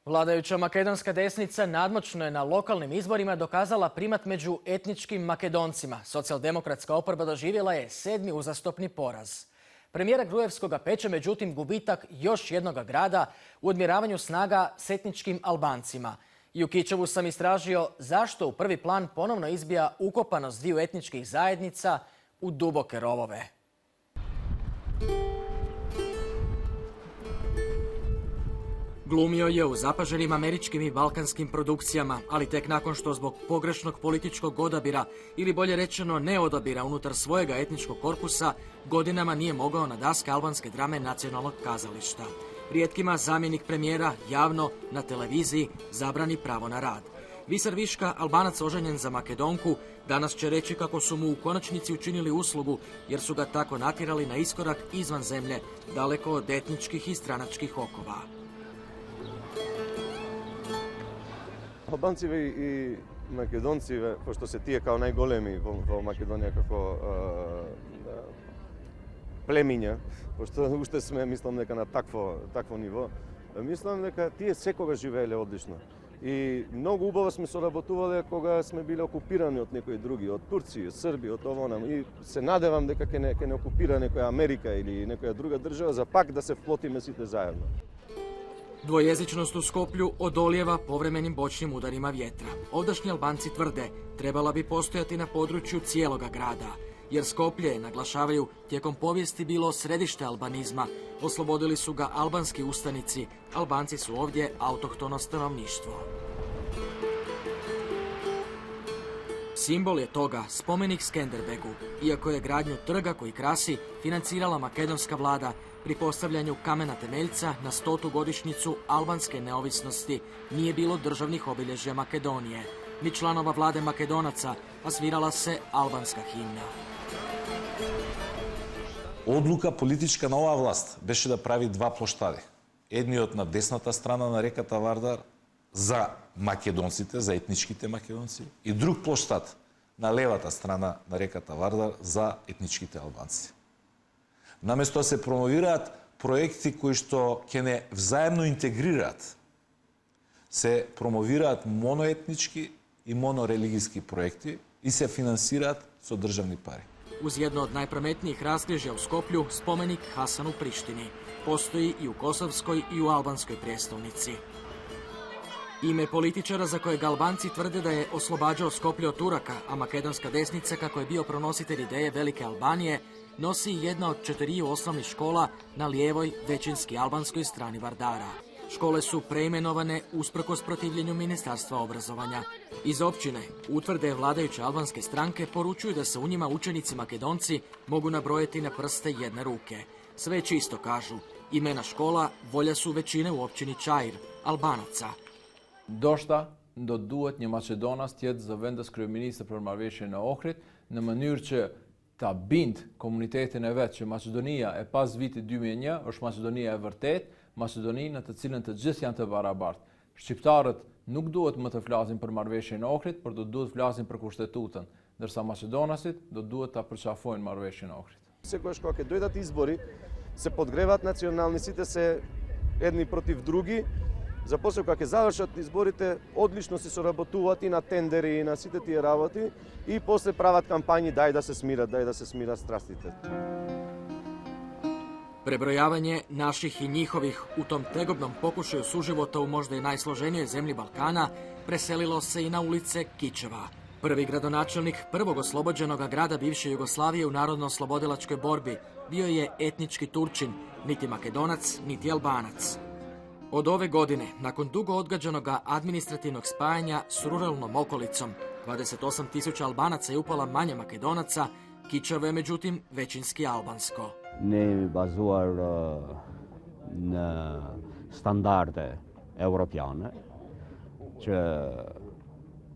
Vladajuća makedonska desnica nadmoćno je na lokalnim izborima dokazala primat među etničkim Makedoncima. Socijaldemokratska oporba doživjela je 7. uzastopni poraz. Premijera Grujevskoga peče međutim gubitak još jednoga grada u odmjeravanju snaga s etničkim Albancima. I u Kičevu sam istražio zašto u prvi plan ponovno izbija ukopanost dviju etničkih zajednica u duboke rovove. Glumio je u zapaženim američkim i balkanskim produkcijama, ali tek nakon što zbog pogrešnog političkog odabira ili bolje rečeno neodabira unutar svojega etničkog korpusa godinama nije mogao na daske albanske drame nacionalnog kazališta. Rijetkima zamjenik premijera javno na televiziji zabrani pravo na rad. Visar Viška, Albanac oženjen za Makedonku, danas će reći kako su mu u konačnici učinili uslugu jer su ga tako natjerali na iskorak izvan zemlje, daleko od etničkih i stranačkih okova. Албанци и македонци, пошто се тие као најголеми во Македонија како племиња, пошто уште сме, мислам дека на такво ниво, мислам дека тие секогаш живееле одлично. И многу убаво сме соработувале кога сме биле окупирани од некои други, од Турција, Србија, од ово нам. И се надевам дека ќе не окупира некоја Америка или некоја друга држава за пак да се вплотиме сите заедно. Dvojezičnost u Skoplju odolijeva povremenim bočnim udarima vjetra. Ovdašnji Albanci tvrde trebala bi postojati na području cijeloga grada, jer Skoplje, naglašavaju, tijekom povijesti bilo središte albanizma. Oslobodili su ga albanski ustanici, Albanci su ovdje autohtono stanovništvo. Simbol je toga spomenik Skenderbegu, iako je gradnju trga koji krasi financirala makedonska vlada pri postavljanju kamena temeljca na 100. godišnjicu albanske neovisnosti nije bilo državnih obilježja Makedonije, ni članova vlade Makedonaca, a svirala se albanska himna. Одлука политичка на оваа власт беше да прави два плоштади. Едниот на десната страна на реката Вардар за македонците, за етничките македонци, и друг плоштад на левата страна на реката Вардар за етничките албанци. Наместо да се промовираат проекти кои што ќе не взаемно интегрираат, се промовираат моноетнички и монорелигijski проекти и се финансираат со државни пари. Uz jedno od najprometnijih raskrižja u Skoplju spomenik Hasanu Prištini. Postoji i u kosovskoj i u albanskoj prijestolnici. Ime političara za kojeg Albanci tvrde da je oslobađao Skoplje od Turaka, a makedonska desnica, kako je bio pronositelj ideje Velike Albanije, nosi jedna od 4 osnovnih škola na lijevoj, većinski albanskoj strani Vardara. Škole su preimenovane usprkos protivljenju Ministarstva obrazovanja. Iz općine utvrde vladajuće albanske stranke poručuju da se u njima učenici Makedonci mogu nabrojati na prste jedne ruke. Sve čisto kažu. Imena škola volja su većine u općini Čair, Albanaca. Ndoshta do duhet një Maqedonas tjetë zëvendës kryeministër për marrëveshjen e Ohrit në mënyrë që ta bind komunitetin e vet që Maqedonia e pas vitit 2001 është Maqedonia e vërtet, Maqedoni në të cilën të gjithë janë të barabartë. Shqiptarët nuk duhet më të flasin për marrëveshjen e Ohrit, por do duhet flasin për kushtetutën, ndërsa Maqedonasit do duhet ta përqafojnë marrëveshjen e Ohrit. Секогаш кога ќе дојдат избори, се подгреваат национални, сите се едни против други. За после кога ќе завршат изборите, одлично се соработуваат и на тендери и на сите тие работи и после прават кампањи дај да се смират страстите. Prebrojavanje naših i njihovih u tom tegobnom pokušaju suživota u možda i najsloženijoj zemlji Balkana preselilo se i na ulice Kičeva. Prvi gradonačelnik prvog oslobođenog grada bivše Jugoslavije u narodno-oslobodilačkoj borbi bio je etnički Turčin, niti Makedonac, niti Albanac. Od ove godine, nakon dugo odgađanog administrativnog spajanja s ruralnom okolicom, 28.000 Albanaca i upola manje Makedonaca, Kičevo je međutim većinski albansko. Ne bazuar në standarde europiane, që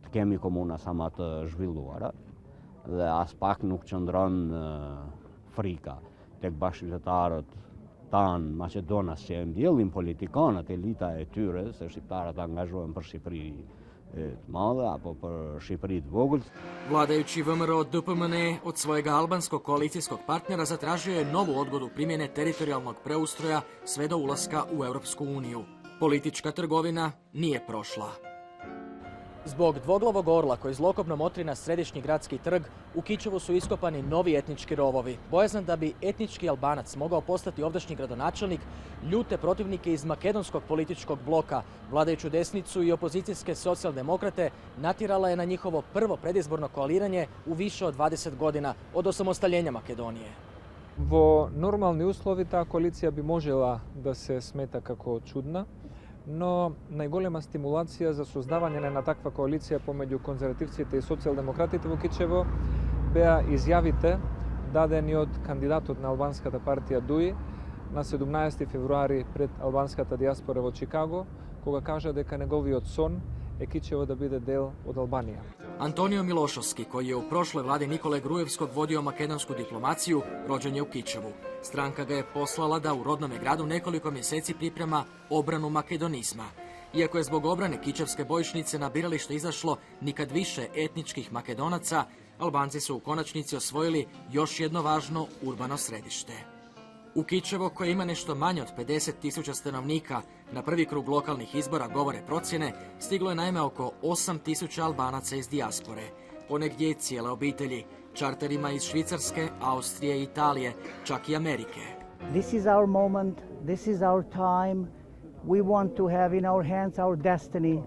të kemi komuna sa më të zhvilluara dhe as pak nuk qëndron frika tek bashkëqytetarët tanë Maqedonas që e mbjellin politikanët, elita e tyre, se shqiptarët angazhohen për Shqipëri të madhe apo për Shqipëri të vogël. Vladajući VMRO DPMNE od svojega albanskog koalicijskog partnera zatražio je novu odgodu primjene teritorijalnog preustroja sve do ulaska u Europsku uniju. Politička trgovina nije prošla. Zbog dvoglavog orla koji zlokobno motri na središnji gradski trg, u Kičevu su iskopani novi etnički rovovi. Bojazan da bi etnički Albanac mogao postati ovdašnji gradonačelnik, ljute protivnike iz makedonskog političkog bloka, vladajuću desnicu i opozicijske socijaldemokrate natjerala je na njihovo prvo predizborno koaliranje u više od 20 godina od osamostaljenja Makedonije. Во нормални услови таа коалиција би можела да се смета како чудна, но најголема стимулација за создавање на таква коалиција помеѓу конзервативците и социјалдемократите во Кичево беа изјавите дадени од кандидатот на албанската партија ДУИ на 17 февруари пред албанската диаспора во Чикаго, кога кажа дека неговиот сон е Кичево да биде дел од Албанија. Antonio Milošovski, koji je u prošloj vladi Nikole Grujevskog vodio makedonsku diplomaciju, rođen je u Kičevu. Stranka ga je poslala da u rodnome gradu nekoliko mjeseci priprema obranu makedonizma. Iako je zbog obrane kičevske bojišnice na biralište izašlo nikad više etničkih Makedonaca, Albanci su u konačnici osvojili još jedno važno urbano središte. U Kičevo, koje ima nešto manje od 50.000 stanovnika, na prvi krug lokalnih izbora, govore procjene, stiglo je naime oko 8.000 Albanaca iz dijaspore, ponegdje i cijele obitelji, čarterima iz Švicarske, Austrije i Italije, čak i Amerike. This is our moment, this is our time. We want to have in our hands our destiny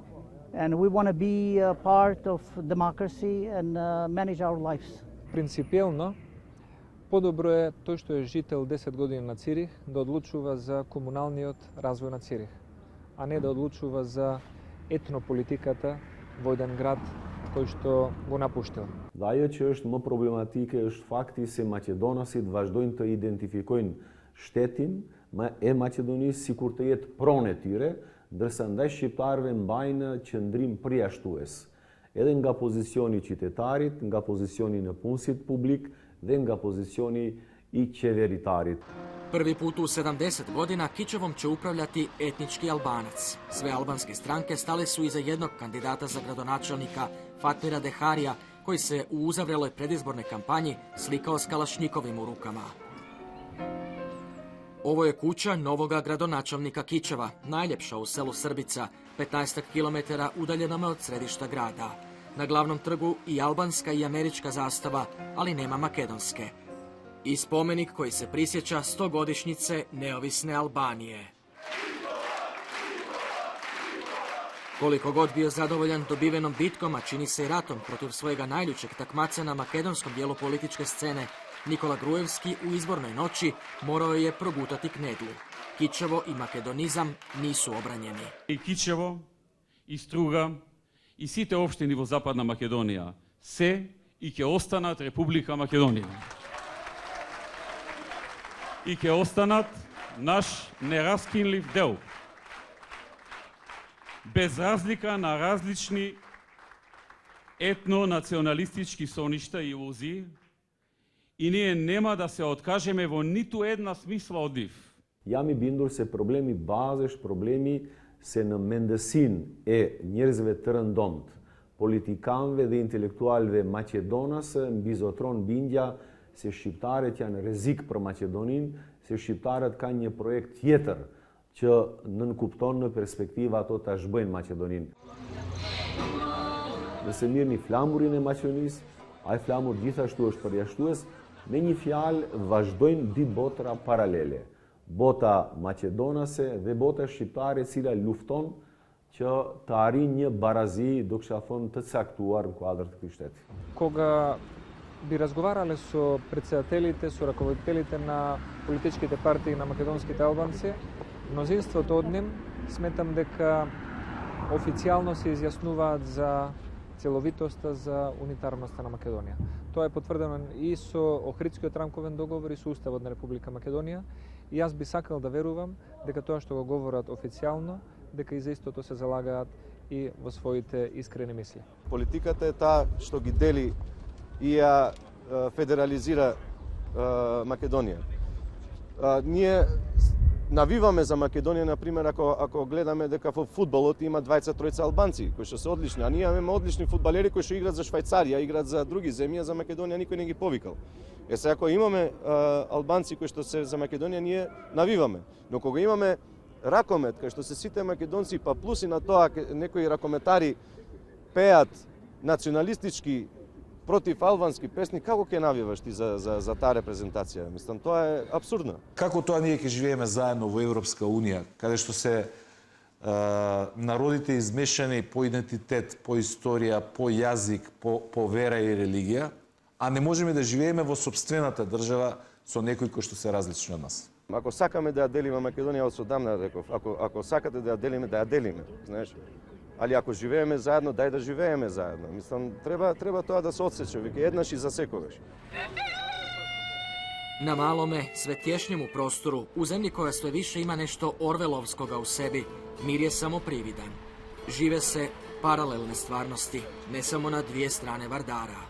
and we want to be a part of democracy and manage our lives. Принципиелно, подобро е тој што е жител 10 години на Цирих да одлучува за комуналниот развој на Цирих, а не да одлучува за етнополитиката во еден град кој што го напуштил. Dhe ajo që është më problematike është fakti se maqedonasit vazhdojnë të identifikojnë shtetin e Maqedonisë sikur të jetë pronë e tyre, ndërsa ndaj shqiptarëve mbajnë qëndrim përjashtues, edhe nga pozicioni i qytetarit, nga pozicioni në punësit publik dhe nga pozicioni i qeveritarit. Prvi put u 70 godina Kičevom će upravljati etnički Albanac. Sve albanske stranke stale su iza jednog kandidata za gradonačelnika, Fatmira Deharija, koji se u uzavreloj predizbornoj kampanji slikao s kalašnjikovim u rukama. Ovo je kuća novoga gradonačelnika Kičeva, najljepša u selu Srbica, 15 km udaljenome od središta grada. Na glavnom trgu i albanska i američka zastava, ali nema makedonske. I spomenik koji se prisjeća 100-godišnjice neovisne Albanije. Koliko god bio zadovoljan dobivenom bitkom, a čini se i ratom protiv svojega najljućeg takmaca na makedonskom dijelu političke scene, Nikola Grujevski u izbornoj noći morao je progutati knedlu. Kičevo i makedonizam nisu obranjeni. И Кичево, и Струга, и сите општини во Западна Македонија се и ќе останат Република Македонија. И ќе останат наш нераскинлив дел. Без разлика на различни етно-националистички соништа и илузии, и ние нема да се откажеме во ниту една смисла од нив. Jam i bindur se problemi bazesh, problemi se në mendësinë e njerëzve të rëndomt, politikanëve dhe intelektualëve maqedonase mbizotron bindja se shqiptarët janë rrezik për Maqedoninë, se shqiptarët kanë një projekt tjetër që nënkupton në perspektivë ato ta zhbëjnë Maqedoninë. Nëse mirëni flamurin e Maqedonisë, ai flamur gjithashtu është përjashtues, me një fjalë vazhdojnë dy botra paralele. Bota maqedonase dhe bota shqiptare e cila lufton që të arrijë një barazi, do kisha thënë, të caktuar në kuadër të këtij shteti. Кога би разговарале со председателите, со раководителите на политичките партии на македонските албанци, мнозинството од нив сметам дека официјално се изјаснуваат за целовитоста, за унитарноста на Македонија. Тоа е потврдено и со Охридскиот рамковен договор и со Уставот на Република Македонија. И јас би сакал да верувам дека тоа што го говорат официјално, дека и за истото се залагаат и во своите искрени мисли. Политиката е таа што ги дели и ја федерализира Македонија. Ние навиваме за Македонија, например, ако гледаме дека во фудбалот има 20-тројца албанци, кои што се одлични, а ние имаме одлични фудбалери кои што играат за Швајцарија, играат за други земји, за Македонија никој не ги повикал. Сега ако имаме албанци кои што се за Македонија, ние навиваме. Но кога имаме ракомет, кај што се сите македонци, па плюс и на тоа некои ракометари пеат националистички против албански песни, како ќе навиваш ти за таа репрезентација? Мислам, тоа е абсурдно. Како тоа ние ќе живееме заедно во Европска Унија, каде што се народите измешани по идентитет, по историја, по јазик, по вера и религија, а не можеме да живееме во сопствената држава со некои кои што се различни од нас. Ако сакаме да ја делиме Македонија, од одамна реков, ако сакате да ја делиме, да ја делиме, знаеш. Али ако живееме заедно, дај да живееме заедно. Мислам, треба тоа да се одсече, веќе еднаш и за секогаш. Na malome, sve tješnjemu prostoru, u zemlji koja sve više ima nešto orvelovskoga u sebi, mir je samo prividan. Žive se paralelne stvarnosti, ne samo na dvije strane Vardara.